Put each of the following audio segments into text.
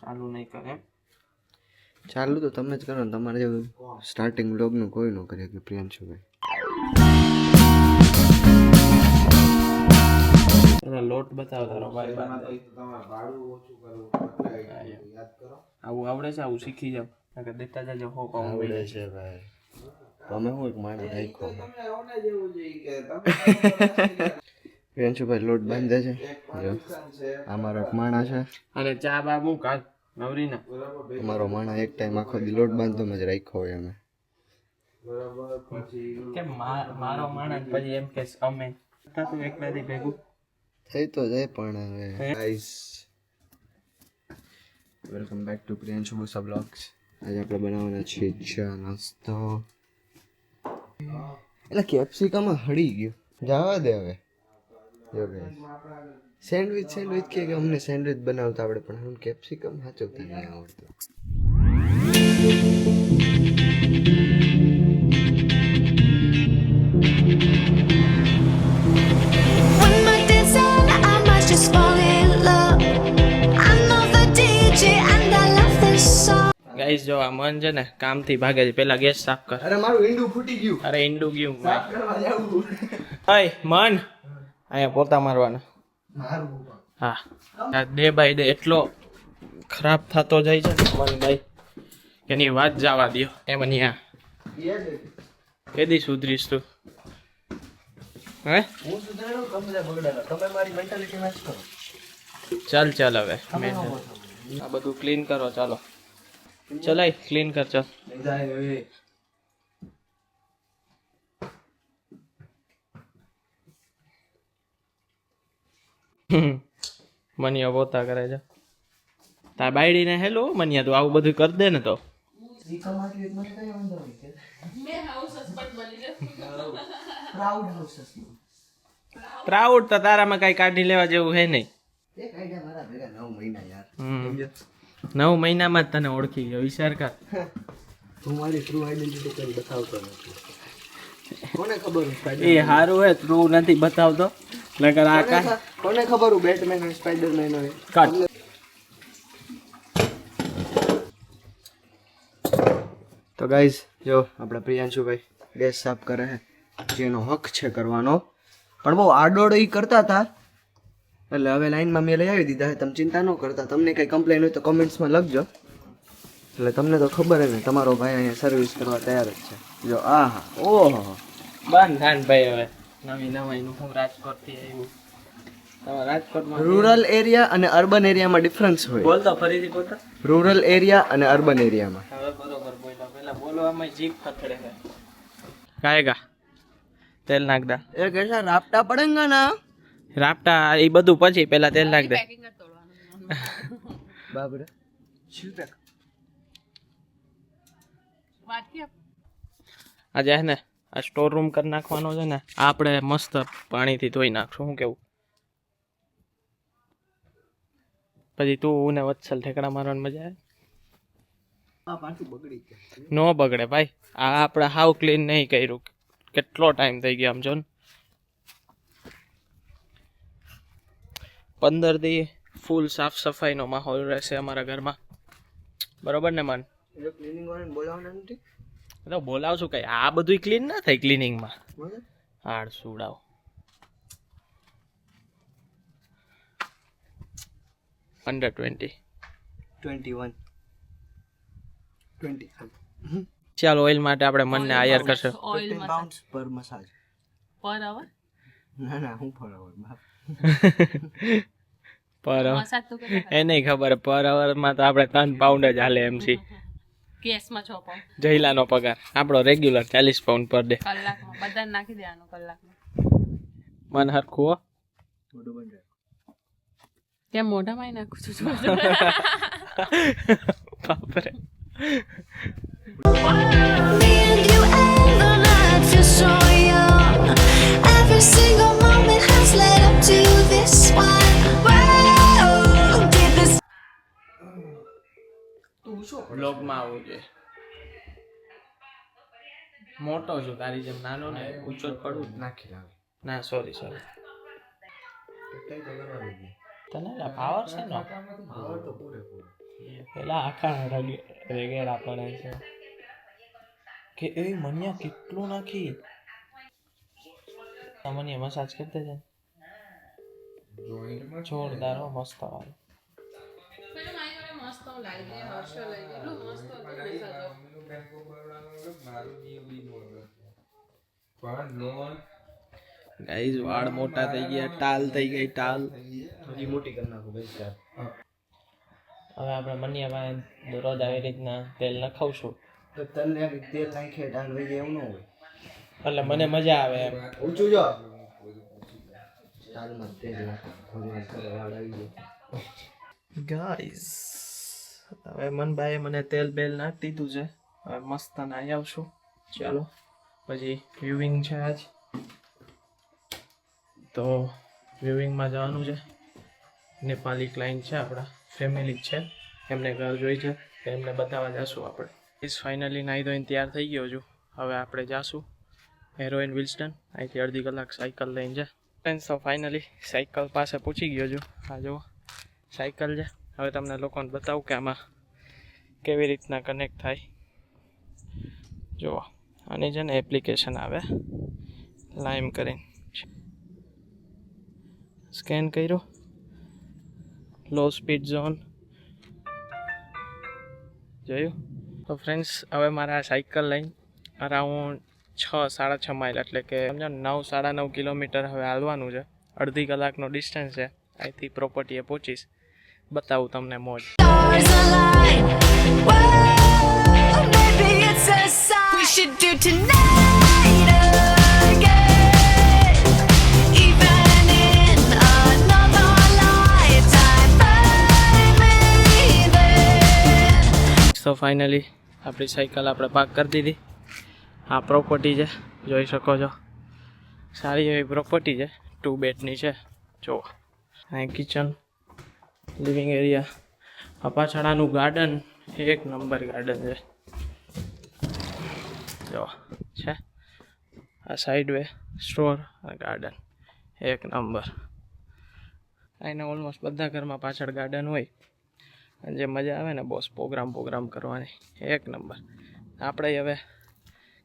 ચાલુ નહીં કરે. ચાલુ તો તમે જ કરો ને, તમારે જેવું સ્ટાર્ટિંગ વ્લોગનું કોઈ ન કરે કે પ્રિયાંશુભાઈ. એનો લોટ બતાવો તારો ભાઈ. આવું આવડે છે? આવું શીખી જાવ. નકર દેતા જાજો હો પાઉં આવડે છે ભાઈ. તમે હું એક માણસ રાખ્યો. પ્રિયાંશુભાઈ લોટ બાંધે છે. જો આ મારો એક માણા છે. અને ચા બાબુ કાલ નવરીના અમારો માણા એક ટાઈમ આખો દી લોટ બાંધતો જ રાખ્યો હોય અમે. કે મારો માણસ પછી એમ કે અમે તો એકલા દી ભેગું થઈ તો જાય પણ હવે guys welcome back to Priyanshu બુસા blogs. આજે આપણે બનાવવાના છીએ ચા નાસ્તો. એટલે કેપ્સિકમ હળી ગયું, જવા દે હવે. જો ગાઈસ સેન્ડવિચ કે અમને સેન્ડવિચ બનાવતા આવડે પણ હું કેપ્સિકમ સાચવતા નહીં આવડતું. ગાઈસ જો આ મન છે ને કામથી ભાગે છે, પેલા ગેસ સાફ કર. અરે મારું ઈંડું ફૂટી ગયું. અરે ઈંડું ગયું. હાય મન અહીંયા પોતા મારવાના. હા ડે બાય ડે એટલો ખરાબ થતો જાય છે મન ભાઈ, એની વાત જવા દો. એમ અહીંયા કેદી સુધરીશ તું? હે હું સુધારો તમને બગડાનો, તમે મારી મેન્ટાલિટી મેચ કરો. ચાલ હવે આ બધું ક્લીન કરો. ચાલો ચલાય ક્લીન કર. ચાલ મનિયા પોતા કરે છે. તાર બાયડીને હેલો મનિયા તું આવું બધું કરી દે ને તો. પ્રાઉડ તો તારામાં કઈ કાઢી લેવા જેવું હે નહીં. 9 મહિનામાં જ તને ઓળખી ગયો, વિચાર કર. તું મારી ટ્રુ આઈડેન્ટિટી કઈ બતાવતો નથી. કોને ખબર એ હારું હે ટ્રુ નથી બતાવતો. નકર આ કા કોને ખબર હું બેટમેન અને સ્પાઈડરમેન હોય. કાટ. તો ગાઈઝ જો આપણા પ્રિયાંશુભાઈ ગેસ સાફ કરે છે, જેનો હક છે કરવાનો, પણ બહુ આડોડ ઈ કરતા હતા એટલે હવે લાઈનમાં મેં લઈ આવી દીધા. તમે ચિંતા ન કરતા. તમને કઈ કમ્પ્લેન હોય તો કમેન્ટ્સમાં લખજો. એટલે તમને તો ખબર હે ને, તમારો ભાઈ અહીંયા સર્વિસ કરવા તૈયાર જ છે. જો આહા ઓહો બાંધાન ભાઈ. હવે નવી નું હું રાજકોટથી આવ્યું. તમારા રાજકોટમાં રૂરલ એરિયા અને અર્બન એરિયામાં ડિફરન્સ હોય. બોલ તો ફરીથી બોલતો. રૂરલ એરિયા અને અર્બન એરિયામાં હવે બરોબર બોલ્યો. પેલા બોલવામાં જીભ ખતડે છે. કાયગા તેલ નાખ દા. એ કેસા રાપટા પડેંગા ના. રાપટા એ બધું પછી પેલા તેલ નાખ દે. બાબરે શું પેક આજે હે ને આ સ્ટોર રૂમ કરી નાખવાનો છે ને, આપણે મસ્ત પાણીથી ધોઈ નાખશું. શું કેવું? પછી તું ને વત્સલ ઠેકડા મારવાની મજા આવે. નો બગડે ભાઈ. આ આપણે હાવ ક્લીન નહીં કર્યું. કેટલો ટાઈમ થઈ ગયો આમ જો ને. 15 દી ફૂલ સાફ સફાઈનો માહોલ રહેશે અમારા ઘરમાં. બરોબર ને મન? ક્લીનિંગ વાળાને બોલાવવાના નથી. તો બોલાવશું કઈ, આ બધું ક્લીન ના થાય ક્લીનિંગમાં. હાડ સુડાવ. Under 20 21 ચાલ ઓઇલ માટે આપણે મનને આયર કરશે. 15 pounds પર મસાજ પર અવર. ના હું પર અવર બાપ પર એ નહીં ખબર. પર અવર માં તો આપણે 3 પાઉન્ડ જ હાલે એમસી. કેસમાં 6 પાઉન્ડ. જઈલાનો પગાર આપણો રેગ્યુલર 40 પાઉન્ડ પર ડે. કલાકમાં બધાને નાખી દેવાનો કલાકમાં. મન હરખું હો. મોઢું બંધ રાખ. કેમ મોઢામાં નાખું છું? બાપરે. બ્લોગમાં આવું છે. મોટો છું તારી જેમ, નાનો ને ઊંચો જ પડું. નાખી લાવ. ના સોરી તને પાવર છે ને. પાવર તો પૂરેપૂરો. પેલા આખા રેગેડા પડે છે કે એ મનિયા કેટલું નાખી મનિયા મસાજ કરતે છે જોરદાર હો, મસ્ત વાળું ગાઈસ વાળ મોટા થઈ ગયા, ટાલ થઈ ગઈ ટાલ. હજી મોટી કરી નાખું ભાઈ. હવે આપણે મનિયા પાસે દરરોજ આવી રીતના તેલ નખાવશું તો તને તેલ નાખે ટાલ વહી જાય એવું ન હોય. એટલે મને મજા આવે એમ. ઊંચું જો ટાલમાં તેલ નાખો વાળ આવી જાય. ગાઈસ હવે મનભાઈએ મને તેલ બેલ નાખી દીધું છે. હવે મસ્ત નાહી આવશું. ચાલો પછી વ્યુવિંગ છે આજ, તો વ્યુવિંગમાં જવાનું છે. નેપાળી ક્લાયન્ટ છે, આપણા ફેમિલી જ છે, એમને ઘર જોઈ છે, એમને બતાવવા જશું આપણે. ઇસ ફાઇનલી નાહી ધોઈને તૈયાર થઈ ગયો છું. હવે આપણે જાશું હેરોઇન વિલ્સટન. અહીંથી અડધી કલાક સાયકલ લઈને છે. ફ્રેન્ડ્સ તો ફાઇનલી સાયકલ પાસે પૂછી ગયો છું. આ જુઓ સાયકલ છે. હવે તમને લોકોને બતાવું કે આમાં કેવી રીતના કનેક્ટ થાય. જુઓ આની છે ને એપ્લિકેશન આવે, લાઈમ કરીને સ્કેન કર્યો, લો સ્પીડ ઝોન જોયું. તો ફ્રેન્ડ્સ હવે મારા સાયકલ લઈને અરાઉન્ડ 6-6.5 માઇલ એટલે કે સમજો 9-9.5 કિલોમીટર હવે હાલવાનું છે. અડધી કલાકનો ડિસ્ટન્સ છે. અહીંથી પ્રોપર્ટીએ પહોંચીશ, બતાવું તમને મોજ. તો ફાઇનલી આપણી સાયકલ આપણે પાર્ક કરી દીધી. આ પ્રોપર્ટી છે, જોઈ શકો છો. સારી એવી પ્રોપર્ટી છે, 2 બેડની છે. જુઓ અહીં કિચન, લિવિંગ એરિયા, આ પાછળનું ગાર્ડન એક નંબર ગાર્ડન છે. જો છે આ સાઈડ વે સ્ટોર, આ ગાર્ડન એક નંબર. અહીંને ઓલમોસ્ટ બધા ઘરમાં પાછળ ગાર્ડન હોય. અને જે મજા આવે ને બોસ પ્રોગ્રામ કરવાની એક નંબર. આપણે હવે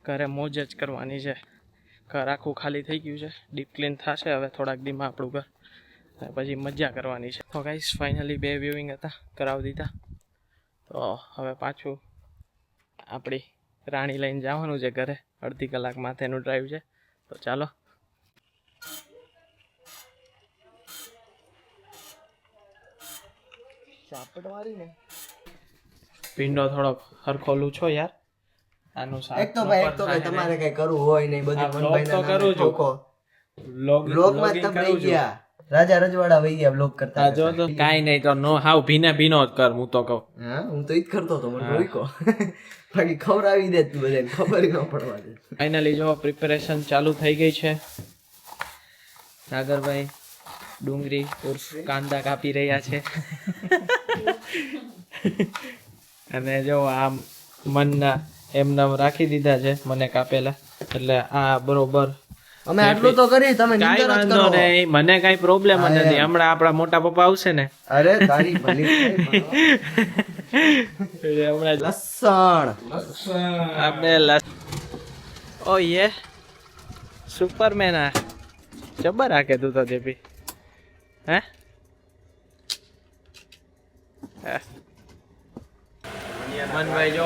ઘરે મોજ જ કરવાની છે. ઘર આખું ખાલી થઈ ગયું છે, ડીપ ક્લીન થશે હવે થોડાક દીમાં આપણું ઘર, પછી મજા કરવાની છે. તો ગાઈસ ફાઇનલી 2 વ્યુવિંગ હતા, કરાવી દીધા. તો હવે પાછું આપણી રાણી લઈને જવાનું છે ઘરે. અડધી કલાક માથેનું ડ્રાઈવ છે. તો ચાલો. પિંડો થોડોક હરખો લૂછો યાર. આનું એક તો ભાઈ તમારે કઈ કરવું હોય નહીં, બધું મનભાઈ તો કરું છું. બ્લોગ માં તમે રહી ગયા, રાજા રજવાડા વહી ગયા બ્લોગ કરતા. જો તો કાઈ નહીં, તો નો હાવ ભીનો જ કર. હું તો કહું હા, હું તો ઈ જ કરતો હતો. મને રોઈકો બાકી ખવડાવી દે તું, બધાને ખબર ન પડવા દે. ફાઇનલી જો પ્રિપેરેશન ચાલુ થઈ ગઈ છે. સાગરભાઈ ડુંગળી ઉર્ફ કાંદા કાપી રહ્યા છે. અને જો આ મનના એમનામ રાખી દીધા છે, મને કાપેલા. એટલે આ બરોબર અમે આટલું તો કરી, તમે કાઈ નિંદર જ વાંધો કરો. નહીં, મને કાઈ પ્રોબ્લેમ નથી. હમણાં આપણા મોટા પપ્પા આવશે ને, અરે તારી ભલી હમણાં લસણ આપણે ઓ યે સુપરમેન. આ જબર રાખે તું તો જેપી. હે मनभाई जो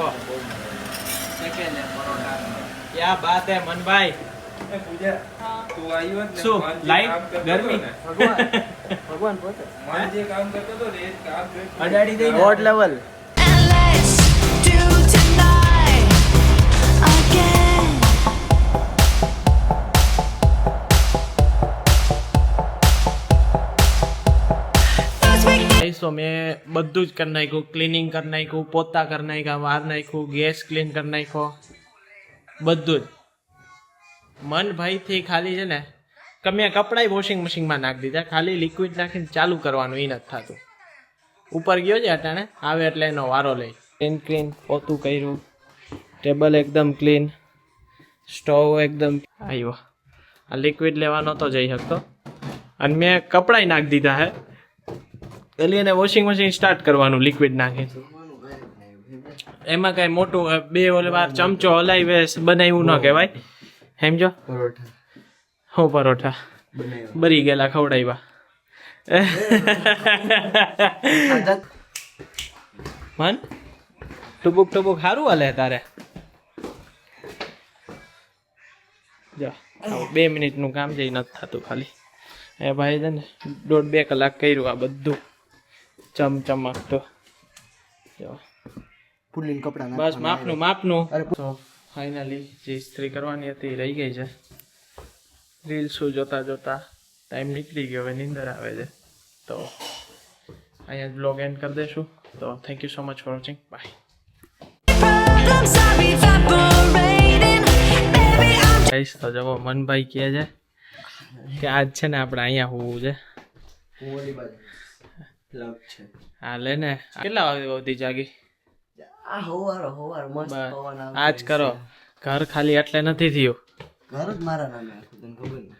क्या बात है मनभाई શું લાઈટ ગરમી ભગવાન પોતે માન જે કામ કરતો તો ને એ કામ અડાડી દઈ વોટ લેવલ. તો મેં બધું જ કરી નાખ્યું. ક્લિનિંગ કરી નાખ્યું, પોતા કરી નાખ્યા, વાર નાખ્યું, ગેસ ક્લીન કરી નાખ્યો, બધું જ. મનભાઈથી ખાલી છે ને મેં કપડાં વોશિંગ મશીનમાં નાખી દીધા, ખાલી લિક્વિડ નાખીને ચાલુ કરવાનું, એ નથી થતું. ઉપર ગયો છે અટાણે, આવે એટલે એનો વારો લઈ. ક્લીન પોતું કર્યું, ટેબલ એકદમ ક્લીન, સ્ટોવ એકદમ આવ્યો. આ લિક્વિડ લેવા નહોતો જઈ શકતો અને મેં કપડાં નાખી દીધા હે. એટલે એને વોશિંગ મશીન સ્ટાર્ટ કરવાનું લિક્વિડ નાખી. એમાં કઈ મોટું બે ઓલે વાર ચમચો હલાવી બનાવ્યું ન કહેવાય સમજો. પરોઠા હું પરોઠા બનાવ્યા બરી ગયેલા ખવડાવ્યા. મન ટુબુક ટુબુક સારું હાલે તારે. જો 2 મિનિટનું કામ જઈ નથી થતું ખાલી. એ ભાઈ છે ને 1.5-2 કલાક કર્યું આ બધું ચમચમકતો. જો ફૂલીને કપડા બસ માપનું અરે તો ફાઇનલી જે ઇસ્ત્રી કરવાની હતી એ રહી ગઈ છે. રીલ્સો જોતા જોતા ટાઈમ નીકળી ગયો, હવે નીંદર આવે છે. તો અહીંયા બ્લોગ એન્ડ કરી દઈશું. તો thank you so much for watching. Bye. તો જવો મનભાઈ કહે છે કે આજ છે ને આપણે અહીંયા હોવું છે. ઓલી બાજુ લગ છે હા લે ને. કેટલા વાગે સુધી જાગી? આ હોવાર મસ્ત બસ પવન આવે આજ કરો. ઘર ખાલી એટલે નથી થયું. ઘર જ મારા નામે આખું તને ખબર ને.